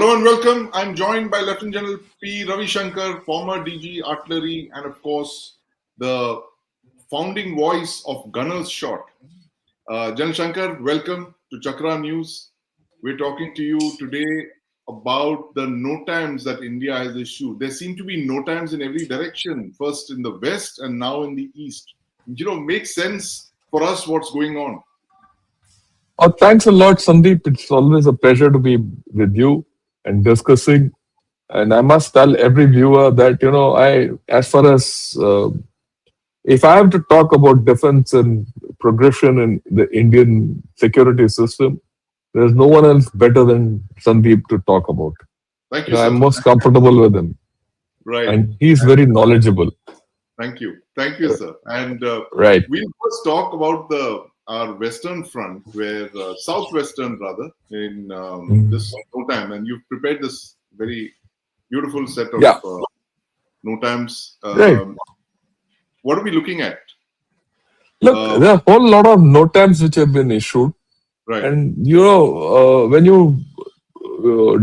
Hello and welcome. I'm joined by Lieutenant General P. Ravi Shankar, former DG Artillery, and of course, the founding voice of Gunner's Shot. General Shankar, welcome to Chakra News. We're talking to you today about the NOTAMs that India has issued. There seem to be NOTAMs in every direction, first in the west and now in the east. Makes sense for us what's going on. Oh, thanks a lot, Sandeep. It's always a pleasure to be with you and discussing. And I must tell every viewer that, if I have to talk about defense and progression in the Indian security system, there's no one else better than Sandeep to talk about. Thank you, sir. I'm most comfortable with him. Right. And he's very knowledgeable. Thank you. Thank you, sir. And right. We'll first talk about our western front, where southwestern rather, in this NOTAM, and you've prepared this very beautiful set of NOTAMs. Right. What are we looking at? Look, there are a whole lot of NOTAMs which have been issued. Right. And, when you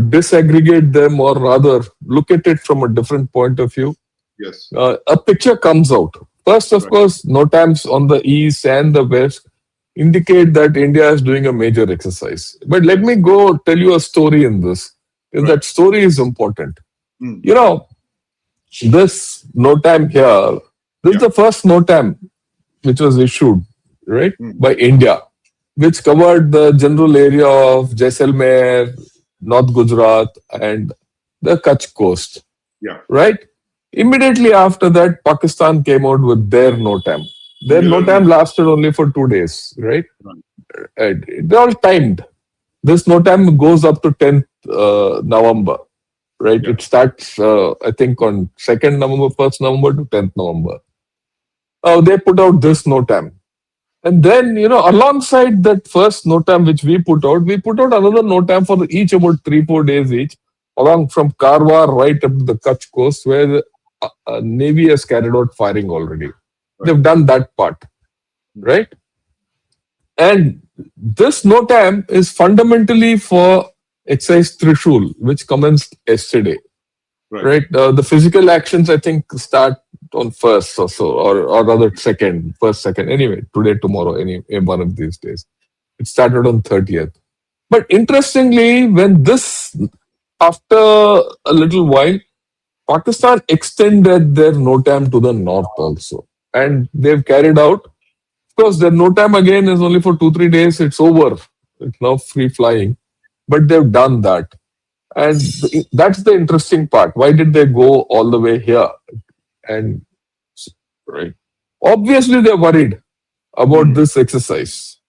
disaggregate them, or rather look at it from a different point of view, yes, a picture comes out. First, of course, NOTAMs on the east and the west indicate that India is doing a major exercise. But let me go tell you a story in this. That story is important. This NOTAM here, this is the first NOTAM which was issued, right, by India, which covered the general area of Jaisalmer, North Gujarat, and the Kutch coast. Yeah. Right? Immediately after that, Pakistan came out with their NOTAM. Their NOTAM lasted only for 2 days, right? They're all timed. This NOTAM goes up to 10th November, right? Yeah. It starts, I think, on 2nd November, 1st November to 10th November. They put out this NOTAM. And then, alongside that first NOTAM which we put out another NOTAM for each about 3-4 days each, along from Karwar right up to the Kutch coast, where the Navy has carried out firing already. They've done that part, right? And this NOTAM is fundamentally for exercise Trishul, which commenced yesterday, right? The physical actions, I think, start on 1st or so, or rather 2nd, 1st, 2nd, anyway, today, tomorrow, any one of these days. It started on 30th. But interestingly, when this, after a little while, Pakistan extended their NOTAM to the north also. And they've carried out, of course, their NOTAM again is only for 2-3 days. It's over. It's now free flying. But they've done that. And that's the interesting part. Why did they go all the way here? And right, obviously they're worried about this exercise,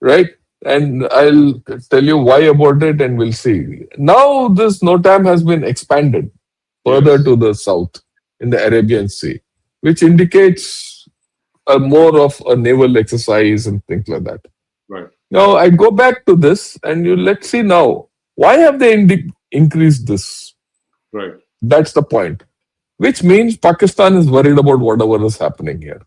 right? And I'll tell you why about it, and we'll see. Now this NOTAM has been expanded further to the south in the Arabian Sea, which indicates more of a naval exercise and things like that. Right. Now I go back to this, and let's see now, why have they increased this? Right. That's the point. Which means Pakistan is worried about whatever is happening here.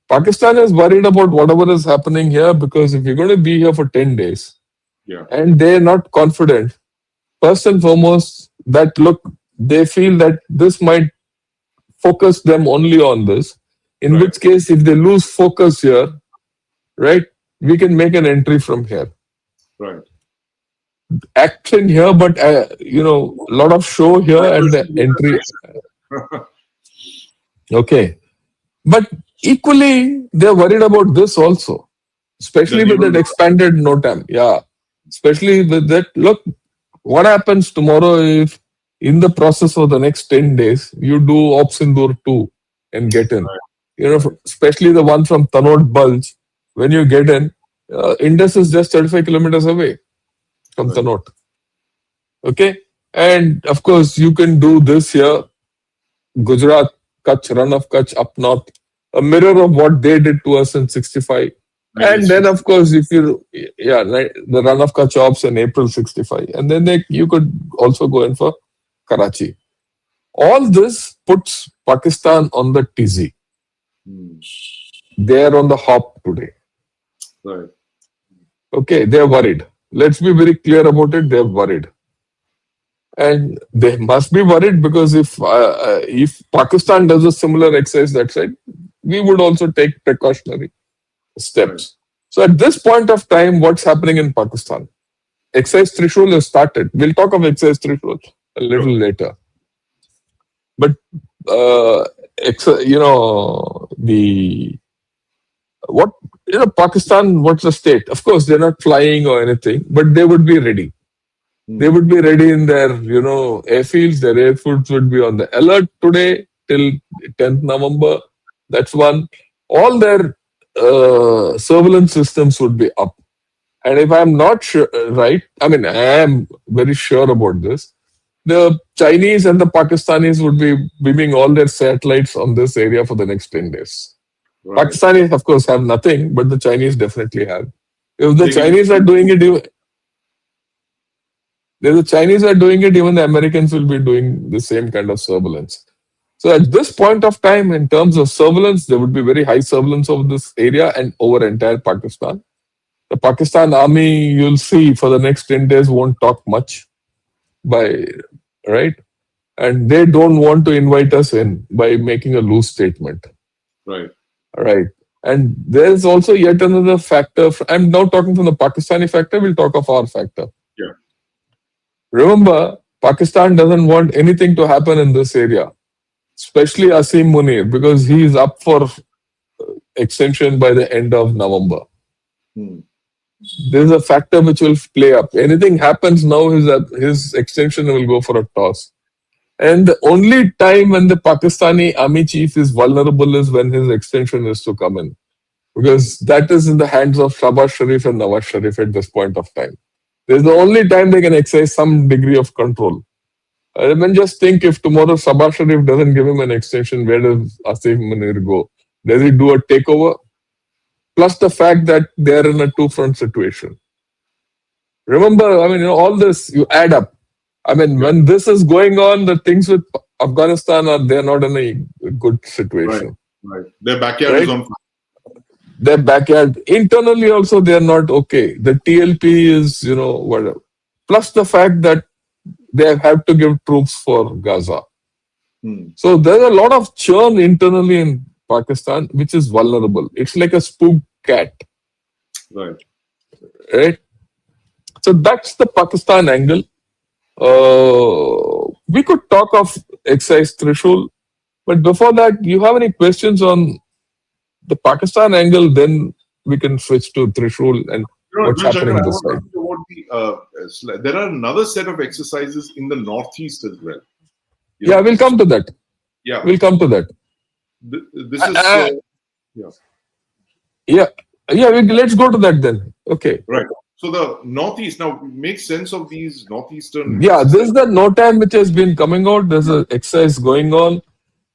Pakistan is worried about whatever is happening here because if you're going to be here for 10 days and they're not confident, first and foremost, that they feel that this might focus them only on this. In which case, if they lose focus here, right, we can make an entry from here. Right. Action here, but a lot of show here and the entry. Okay. But equally, they're worried about this also, especially with that expanded NOTAM. Yeah. Especially with that. Look, what happens tomorrow if in the process of the next 10 days, you do Op Sindoor 2 and get in? Especially the one from Tanod Bulge, when you get in, Indus is just 35 kilometers away from Tanod. Okay? And of course, you can do this here, Gujarat, Kutch, run of Kutch up north, a mirror of what they did to us in 65. And then, of course, if the run of Kutch ops in April 65. And then you could also go in for Karachi. All this puts Pakistan on the tizzy. They are on the hop today. Right. Okay, they're worried. Let's be very clear about it. They're worried. And they must be worried because if Pakistan does a similar exercise that side, we would also take precautionary Right. steps. So at this point of time, what's happening in Pakistan? Exercise threshold has started. We'll talk of exercise threshold a little Sure. later. But uh, the what Pakistan, what's the state? Of course, they're not flying or anything, but they would be ready. They Hmm. would be ready in their airfields. Their airfields would be on the alert today till 10th November. That's one. All their surveillance systems would be up. And if I'm not sure, right, I mean, I am very sure about this. The Chinese and the Pakistanis would be beaming all their satellites on this area for the next 10 days. Right. Pakistanis, of course, have nothing, but the Chinese definitely have. If the They can Chinese are doing it, if the Chinese are doing it, even the Americans will be doing the same kind of surveillance. So at this point of time, in terms of surveillance, there would be very high surveillance of this area and over entire Pakistan. The Pakistan army, you'll see for the next 10 days, won't talk much by right, and they don't want to invite us in by making a loose statement. right. Right. And there's also yet another factor. I'm now talking from the Pakistani factor. We'll talk of our factor. Yeah. Remember, Pakistan doesn't want anything to happen in this area, especially Asim Munir, because he is up for extension by the end of November. Hmm. There's a factor which will play up. Anything happens now, his extension will go for a toss. And the only time when the Pakistani army chief is vulnerable is when his extension is to come in. Because that is in the hands of Shahbaz Sharif and Nawaz Sharif at this point of time. This is the only time they can exercise some degree of control. I mean, just think if tomorrow Shahbaz Sharif doesn't give him an extension, where does Asif Munir go? Does he do a takeover? Plus the fact that they are in a two-front situation. Remember, I mean, all this, you add up. I mean, Yeah. when this is going on, the things with Afghanistan are they're not in a good Right. situation, Right. Their backyard is right? on fire. Their backyard internally also they are not okay. The TLP is whatever. Plus the fact that they have to give troops for Gaza. Hmm. So there's a lot of churn internally in Pakistan, which is vulnerable. It's like a spooked cat, Right. right? So that's the Pakistan angle. We could talk of excise threshold, but before that, you have any questions on the Pakistan angle? Then we can switch to threshold and what's Shankar, happening I this want to side. ask you about there are another set of exercises in the northeast as well. Yeah, we'll come to that. Yeah, We'll come to that. this Uh, is uh, yeah, yeah, yeah. Let's go to that then. Okay. right. So the northeast now make sense of these northeastern Yeah, this exercises. is the NOTAM which has been coming out. There's Yeah, an exercise going on,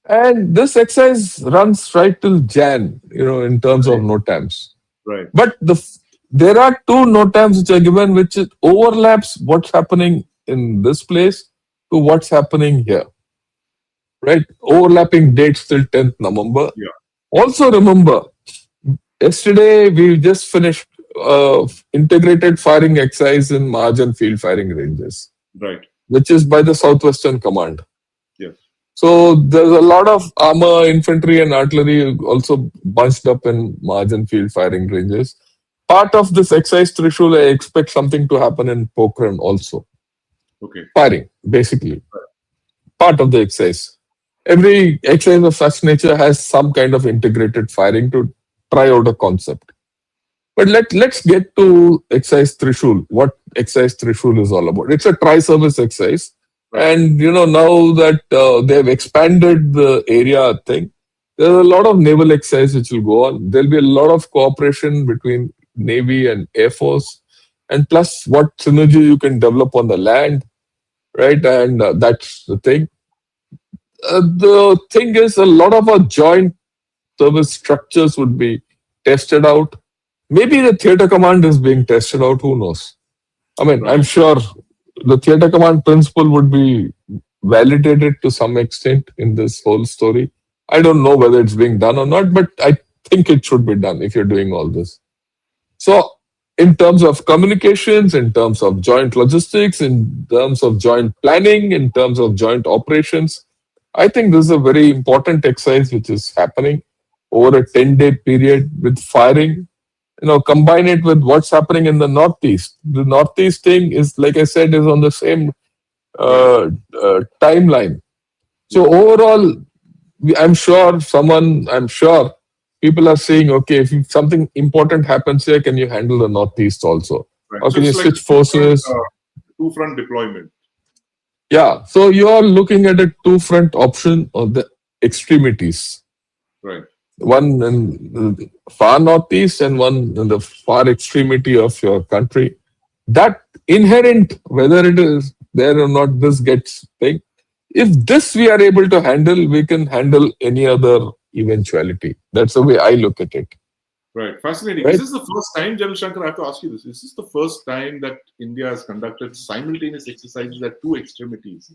and this exercise runs right till Jan. In terms of right, NOTAMs. right, But there are two NOTAMs which are given, which overlaps what's happening in this place to what's happening here. Right, overlapping dates till 10th November. yeah, Also remember, yesterday we just finished integrated firing exercise in Marj and field firing ranges, right, which is by the Southwestern Command. yes, So there's a lot of armor, infantry, and artillery also bunched up in Marj and field firing ranges. Part of this exercise threshold, I expect something to happen in Pokhran also. okay, Firing, basically, part of the exercise. Every exercise of such nature has some kind of integrated firing to try out a concept. But let's get to exercise threshold. What exercise threshold is all about? It's a tri-service exercise, right, and now that they've expanded the area thing, there's a lot of naval exercise which will go on. There'll be a lot of cooperation between Navy and Air Force, and plus what synergy you can develop on the land, right? And that's the thing. The thing is, a lot of our joint service structures would be tested out. Maybe the theater command is being tested out. Who knows? I mean, right, I'm sure the theater command principle would be validated to some extent in this whole story. I don't know whether it's being done or not, but I think it should be done if you're doing all this. So in terms of communications, in terms of joint logistics, in terms of joint planning, in terms of joint operations. I think this is a very important exercise which is happening over a 10-day period with firing. Combine it with what's happening in the Northeast. The Northeast thing is, like I said, is on the same Right. timeline. So Yeah. overall, I'm sure people are saying, okay, if something important happens here, can you handle the Northeast also? Right. Or So can you it's like switch a two-front, forces? two-front deployment. Yeah. So you're looking at a two-front option of the extremities. Right. One in the far Northeast and one in the far extremity of your country. That inherent, whether it is there or not, this gets big. If this we are able to handle, we can handle any other eventuality. That's the way I look at it. Right. Fascinating. Is Right? this the first time, General Shankar, I have to ask you this. Is this the first time that India has conducted simultaneous exercises at two extremities?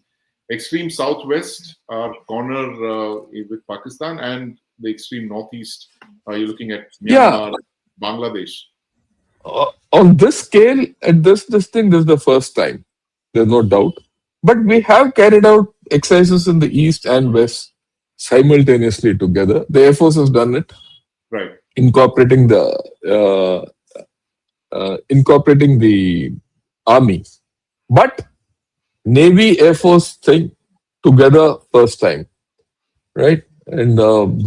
Extreme southwest, our corner with Pakistan, and the extreme northeast, you're looking at Yeah. Myanmar, Bangladesh. On this scale, at this thing, this is the first time. There's no doubt. But we have carried out exercises in the east and west simultaneously together. The Air Force has done it, Right. incorporating the army. But Navy Air Force thing together first time, right? And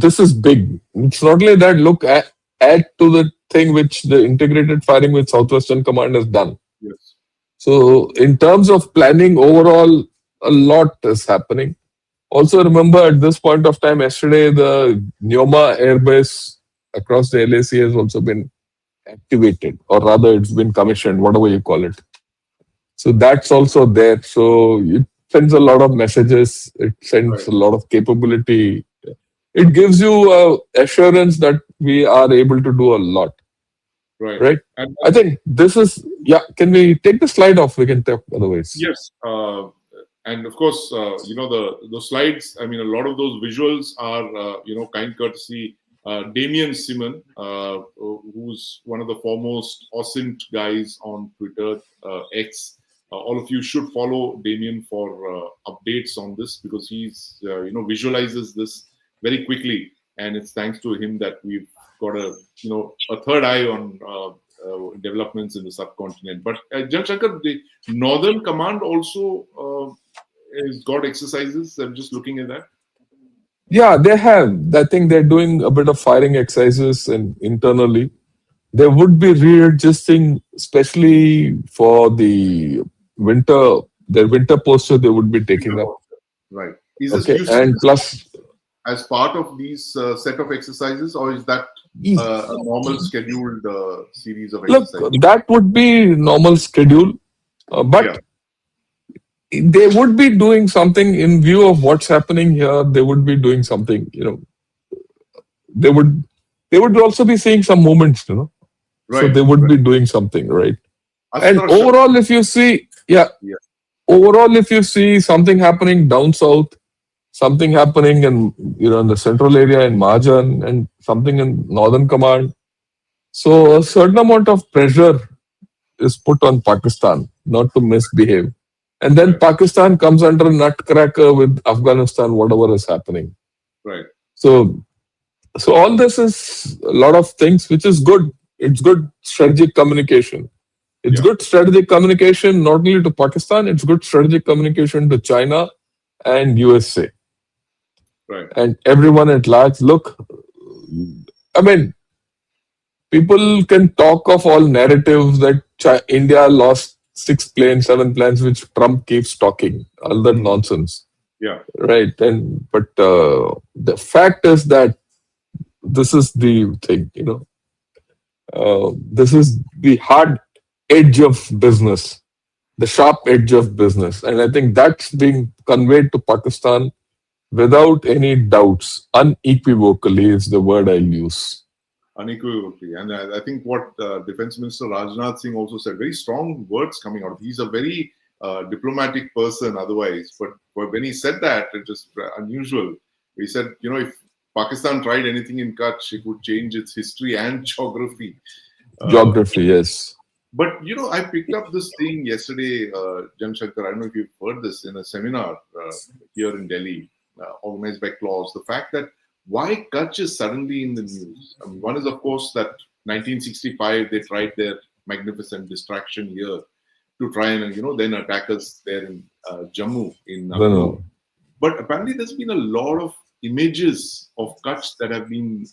this is big. It's not only that. Add to the thing which the integrated firing with Southwestern Command has done. Yes. So in terms of planning overall, a lot is happening. Also remember at this point of time, yesterday the Neoma airbase across the LAC has also been activated, or rather it's been commissioned, whatever you call it. So that's also there. So it sends a lot of messages. It sends Right. a lot of capability. It gives you assurance that we are able to do a lot, Right. right? And I think this is, yeah. Can we take the slide off? We can talk otherwise. yes, and of course, the slides. I mean, a lot of those visuals are kind courtesy Damien Simon, who's one of the foremost OSINT guys on Twitter X. All of you should follow Damien for updates on this because he's visualizes this very quickly, and it's thanks to him that we've got a third eye on developments in the subcontinent. But Jan Shankar, the Northern Command also has got exercises. I'm just looking at that. Yeah, they have. I think they're doing a bit of firing exercises and internally. They would be readjusting, especially for the winter, their winter posture they would be taking up. Right. Is this Okay. you see And this plus, as part of these set of exercises, or is that a normal scheduled series of look, exercises? that would be normal schedule, Yeah. but they would be doing something in view of what's happening here. They would be doing something, they would they would also be seeing some movements. So Right. they would Right. be doing something, right? And Astra Shastra. overall, if you see, yeah, Yeah. overall, if you see something happening down south, something happening in the central area in Mahajan, and something in Northern Command, so a certain amount of pressure is put on Pakistan not to misbehave. And then Right. Pakistan comes under nutcracker with Afghanistan, whatever is happening. Right. So, so all this is a lot of things, which is good. It's good strategic communication. It's Yeah. good strategic communication not only to Pakistan, it's good strategic communication to China and USA Right. and everyone at large. Look, I mean, people can talk of all narratives that India lost 6 planes, 7 planes, which Trump keeps talking, all that nonsense, Yeah. right? And but the fact is that this is the thing. This is the hard edge of business, the sharp edge of business, and I think that's being conveyed to Pakistan without any doubts, unequivocally is the word I'll use. Unequivocally. And I think what Defense Minister Rajnath Singh also said, very strong words coming out. He's a very diplomatic person otherwise, but when he said that, it was unusual. He said, if Pakistan tried anything in Kutch, it would change its history and geography. Geography, yes. But I picked up this thing yesterday, Jan Shankar. I don't know if you've heard this in a seminar here in Delhi, organized by Claus. The fact that why Kutch is suddenly in the news. I mean, one is of course that 1965 they tried their magnificent distraction here to try and then attack us there in Jammu in No, Akhnoor. no. But apparently, there's been a lot of images of Kutch that have been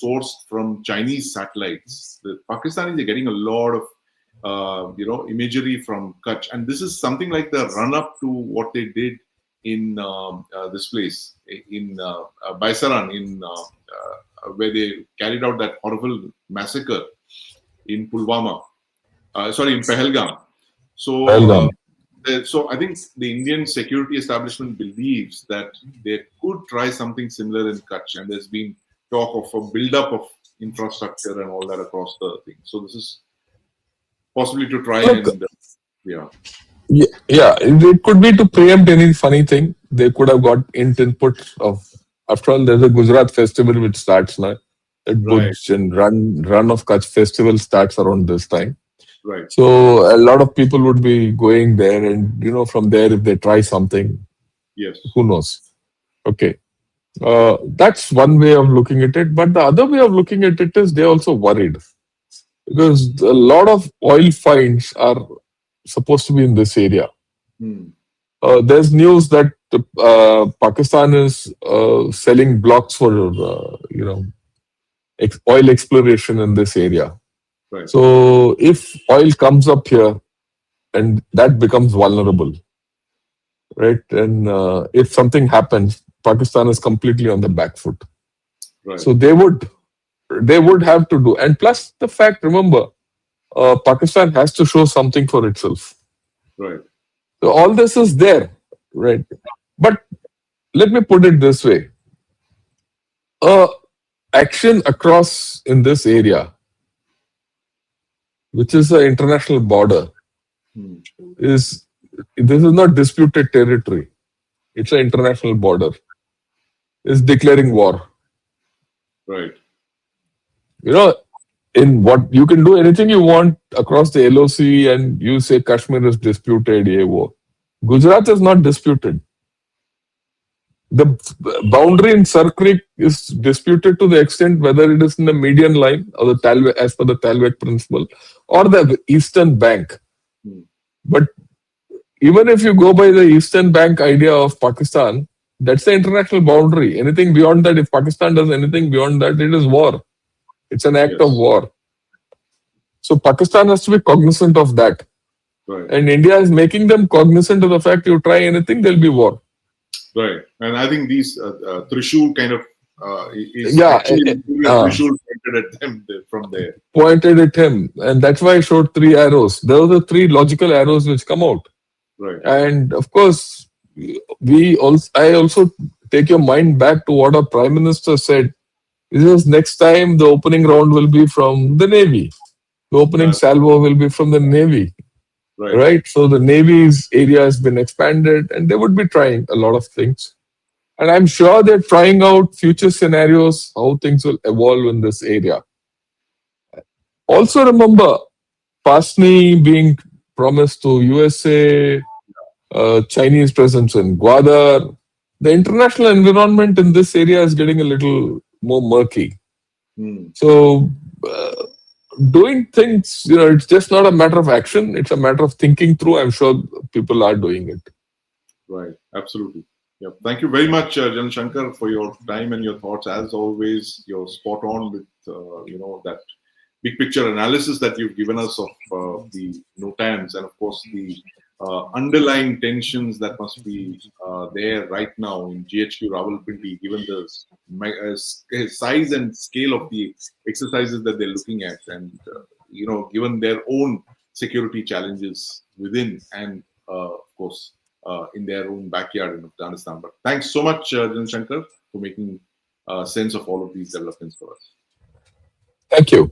sourced from Chinese satellites. The Pakistanis are getting a lot of imagery from Kutch, and this is something like the run-up to what they did in this place in Baisaran, in where they carried out that horrible massacre in Pulwama. Sorry, in Pahalgam. So. Pahalgam. So I think the Indian security establishment believes that they could try something similar in Kutch, and there's been talk of a build-up of infrastructure and all that across the thing. So this is possibly to try Look, and yeah, yeah, it could be to preempt any funny thing. They could have got input of. After all, there's a Gujarat festival which starts now. That right, Bhuj and run of Kutch festival starts around this time. right, So a lot of people would be going there, and from there, if they try something, yes, who knows? Okay, that's one way of looking at it. But the other way of looking at it is they're also worried because a lot of oil finds are supposed to be in this area. hmm. There's news that Pakistan is selling blocks for oil exploration in this area. Right, So if oil comes up here and that becomes vulnerable, right? And if something happens, Pakistan is completely on the back foot. right, So they would have to do. And plus the fact, remember, Pakistan has to show something for itself. right, So all this is there, right? But let me put it this way: action across in this area, which is an international border, hmm. is this is not disputed territory. It's an international border. Is declaring war. Right, You know, in what you can do anything you want across the LOC, and you say Kashmir is disputed. Yeah, wo. Gujarat is not disputed. The boundary in Sar Creek is disputed to the extent whether it is in the median line or the Talweg, as per the Talweg principle, or the eastern bank. hmm. But even if you go by the eastern bank idea of Pakistan, that's the international boundary. Anything beyond that, if Pakistan does anything beyond that, it is war. It's an act of Yes, war. So Pakistan has to be cognizant of that. right, And India is making them cognizant of the fact you try anything, there'll be war. right. And I think these Trishul kind of is Yeah, actually Trishul pointed at them from there. pointed at him. And that's why I showed three arrows. Those are the three logical arrows which come out. Right, And of course, I also take your mind back to what our Prime Minister said. He says next time the opening round will be from the Navy. The opening salvo will be from the Navy. right, Right? So the Navy's area has been expanded, and they would be trying a lot of things. And I'm sure they're trying out future scenarios, how things will evolve in this area. Also remember, Pasni being promised to USA, Chinese presence in Gwadar. The international environment in this area is getting a little more murky. hmm. So, doing things, it's just not a matter of action, it's a matter of thinking through. I'm sure people are doing it. Right, absolutely. Yeah. Thank you very much, Jan Shankar, for your time and your thoughts. As always, you're spot on with that big picture analysis that you've given us of the NOTAMs and of course the underlying tensions that must be there right now in GHQ Rawalpindi, given the size and scale of the exercises that they're looking at, and given their own security challenges within and of course in their own backyard in Afghanistan. But thanks so much, Jan Shankar, for making sense of all of these developments for us. Thank you.